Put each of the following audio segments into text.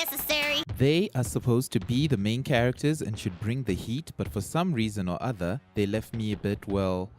unnecessary. They are supposed to be the main characters and should bring the heat, but for some reason or other, they left me a bit, well,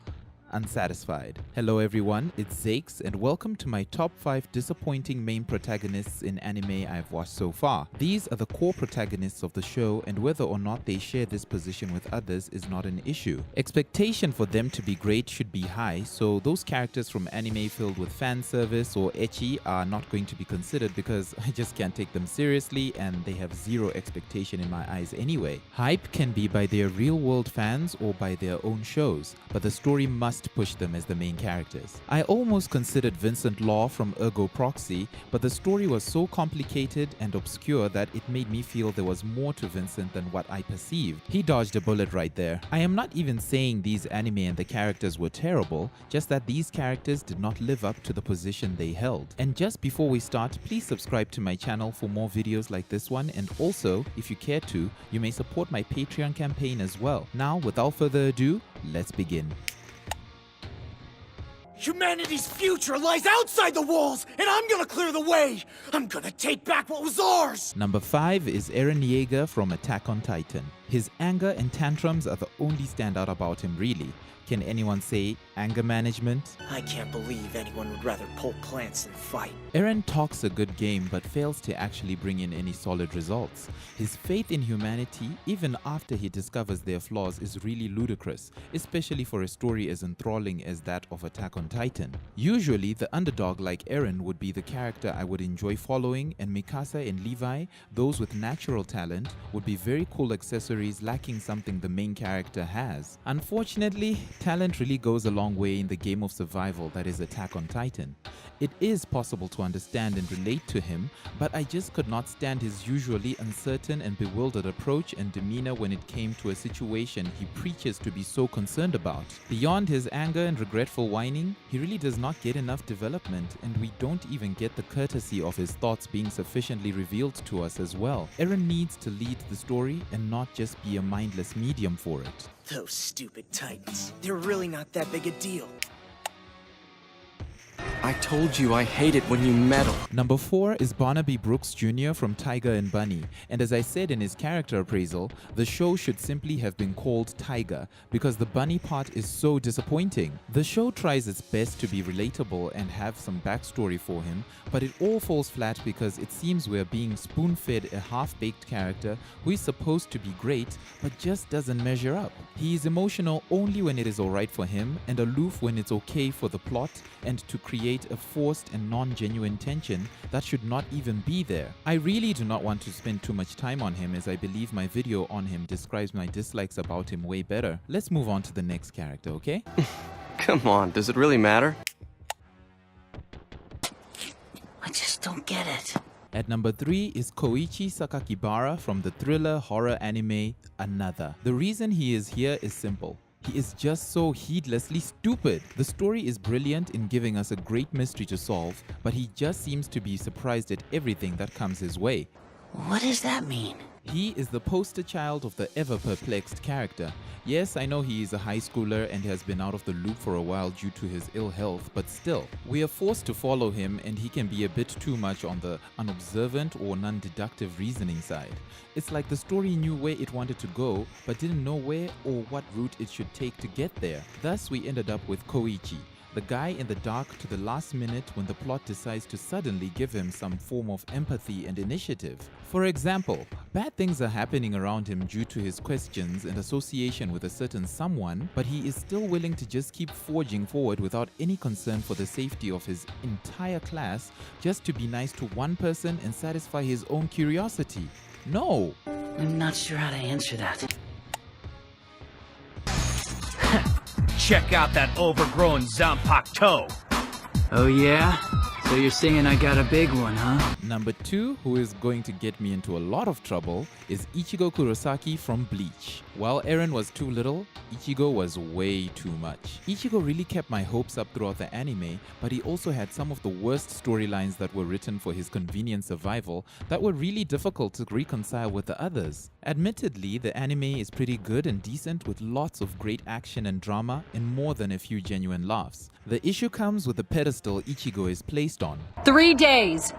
unsatisfied. Hello everyone, it's Zakes and welcome to my top 5 disappointing main protagonists in anime I've watched so far. These are the core protagonists of the show, and whether or not they share this position with others is not an issue. Expectation for them to be great should be high, so those characters from anime filled with fan service or ecchi are not going to be considered because I just can't take them seriously and they have zero expectation in my eyes anyway. Hype can be by their real world fans or by their own shows, but the story must push them as the main characters. I almost considered Vincent Law from Ergo Proxy, but the story was so complicated and obscure that it made me feel there was more to Vincent than what I perceived. He dodged a bullet right there. I am not even saying these anime and the characters were terrible, just that these characters did not live up to the position they held. And just before we start, please subscribe to my channel for more videos like this one, and also, if you care to, you may support my Patreon campaign as well. Now, without further ado, let's begin. Humanity's future lies outside the walls, and I'm gonna clear the way! I'm gonna take back what was ours! Number 5 is Eren Yeager from Attack on Titan. His anger and tantrums are the only standout about him really. Can anyone say anger management? I can't believe anyone would rather pull plants than fight. Eren talks a good game but fails to actually bring in any solid results. His faith in humanity, even after he discovers their flaws, is really ludicrous, especially for a story as enthralling as that of Attack on Titan. Usually, the underdog like Eren would be the character I would enjoy following, and Mikasa and Levi, those with natural talent, would be very cool accessories lacking something the main character has. Unfortunately, talent really goes a long way in the game of survival that is Attack on Titan. It is possible to understand and relate to him, but I just could not stand his usually uncertain and bewildered approach and demeanor when it came to a situation he preaches to be so concerned about. Beyond his anger and regretful whining, he really does not get enough development, and we don't even get the courtesy of his thoughts being sufficiently revealed to us as well. Eren needs to lead the story and not just be a mindless medium for it. Those stupid Titans. They're really not that big a deal. I told you I hate it when you meddle. Number 4 is Barnaby Brooks Jr. from Tiger and Bunny, and as I said in his character appraisal, the show should simply have been called Tiger because the bunny part is so disappointing. The show tries its best to be relatable and have some backstory for him, but it all falls flat because it seems we're being spoon-fed a half-baked character who is supposed to be great but just doesn't measure up. He is emotional only when it is alright for him and aloof when it's okay for the plot, and to create a forced and non-genuine tension that should not even be there. I really do not want to spend too much time on him, as I believe my video on him describes my dislikes about him way better. Let's move on to the next character, okay? Come on, does it really matter? I just don't get it. At number 3 is Koichi Sakakibara from the thriller horror anime Another. The reason he is here is simple. He is just so heedlessly stupid. The story is brilliant in giving us a great mystery to solve, but he just seems to be surprised at everything that comes his way. What does that mean? He is the poster child of the ever-perplexed character. Yes, I know he is a high schooler and has been out of the loop for a while due to his ill health, but still, we are forced to follow him and he can be a bit too much on the unobservant or non-deductive reasoning side. It's like the story knew where it wanted to go, but didn't know where or what route it should take to get there. Thus, we ended up with Koichi, the guy in the dark to the last minute when the plot decides to suddenly give him some form of empathy and initiative. For example, bad things are happening around him due to his questions and association with a certain someone, but he is still willing to just keep forging forward without any concern for the safety of his entire class, just to be nice to one person and satisfy his own curiosity. No! I'm not sure how to answer that. Check out that overgrown Zanpakuto. Oh yeah? So you're saying I got a big one, huh? Number 2, who is going to get me into a lot of trouble, is Ichigo Kurosaki from Bleach. While Eren was too little, Ichigo was way too much. Ichigo really kept my hopes up throughout the anime, but he also had some of the worst storylines that were written for his convenient survival that were really difficult to reconcile with the others. Admittedly, the anime is pretty good and decent with lots of great action and drama and more than a few genuine laughs. The issue comes with the pedestal Ichigo is placed on. 3 days.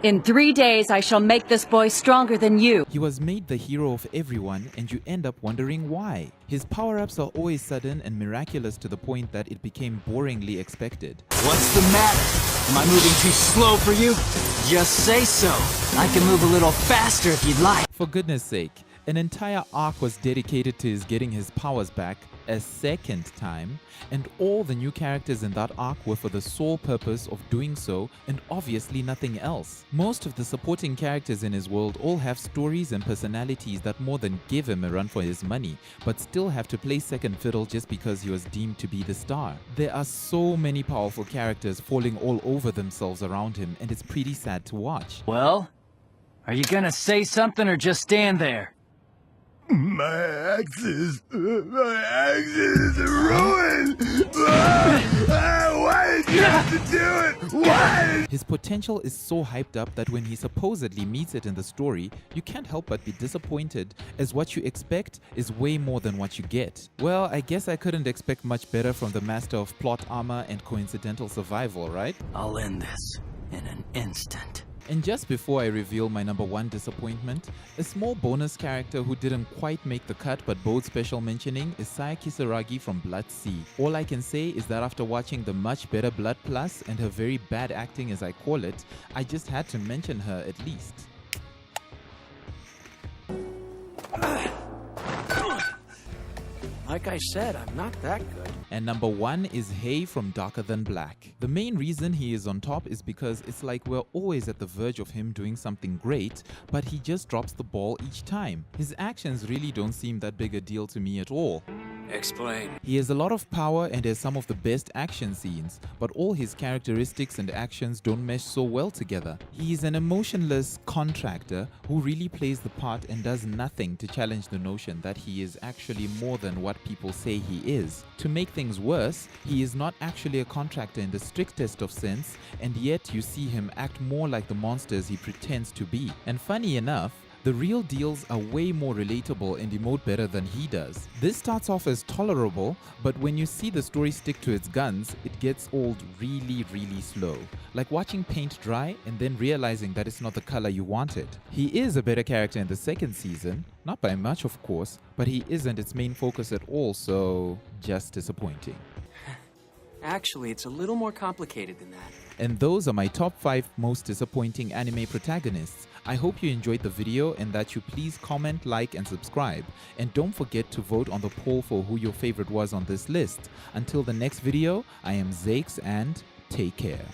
In 3 days, I shall make this boy stronger than you. He was made the hero of everyone, and you end up wondering why. His power-ups are always sudden and miraculous to the point that it became boringly expected. What's the matter? Am I moving too slow for you? Just say so. I can move a little faster if you'd like. For goodness sake, an entire arc was dedicated to his getting his powers back a second time, and all the new characters in that arc were for the sole purpose of doing so, and obviously nothing else. Most of the supporting characters in his world all have stories and personalities that more than give him a run for his money, but still have to play second fiddle just because he was deemed to be the star. There are so many powerful characters falling all over themselves around him, and it's pretty sad to watch. Well, are you gonna say something or just stand there? My axes are ruined! Why did you have to do it? Why? His potential is so hyped up that when he supposedly meets it in the story, you can't help but be disappointed, as what you expect is way more than what you get. Well, I guess I couldn't expect much better from the master of plot armor and coincidental survival, right? I'll end this in an instant. And just before I reveal my number one disappointment, a small bonus character who didn't quite make the cut but bodes special mentioning is Saya Kisaragi from Blood C. All I can say is that after watching the much better Blood Plus and her very bad acting as I call it, I just had to mention her at least. Like I said, I'm not that good. And number one is Hei from Darker Than Black. The main reason he is on top is because it's like we're always at the verge of him doing something great, but he just drops the ball each time. His actions really don't seem that big a deal to me at all. Explain. He has a lot of power and has some of the best action scenes, but all his characteristics and actions don't mesh so well together. He is an emotionless contractor who really plays the part and does nothing to challenge the notion that he is actually more than what people say he is. To make things worse, he is not actually a contractor in the strictest of sense, and yet you see him act more like the monsters he pretends to be. And funny enough, the real deals are way more relatable and emote better than he does. This starts off as tolerable, but when you see the story stick to its guns, it gets old really slow. Like watching paint dry and then realizing that it's not the color you wanted. He is a better character in the second season, not by much of course, but he isn't its main focus at all, so just disappointing. Actually, it's a little more complicated than that. And those are my top 5 most disappointing anime protagonists. I hope you enjoyed the video and that you please comment, like and subscribe. And don't forget to vote on the poll for who your favorite was on this list. Until the next video, I am Zakes and take care.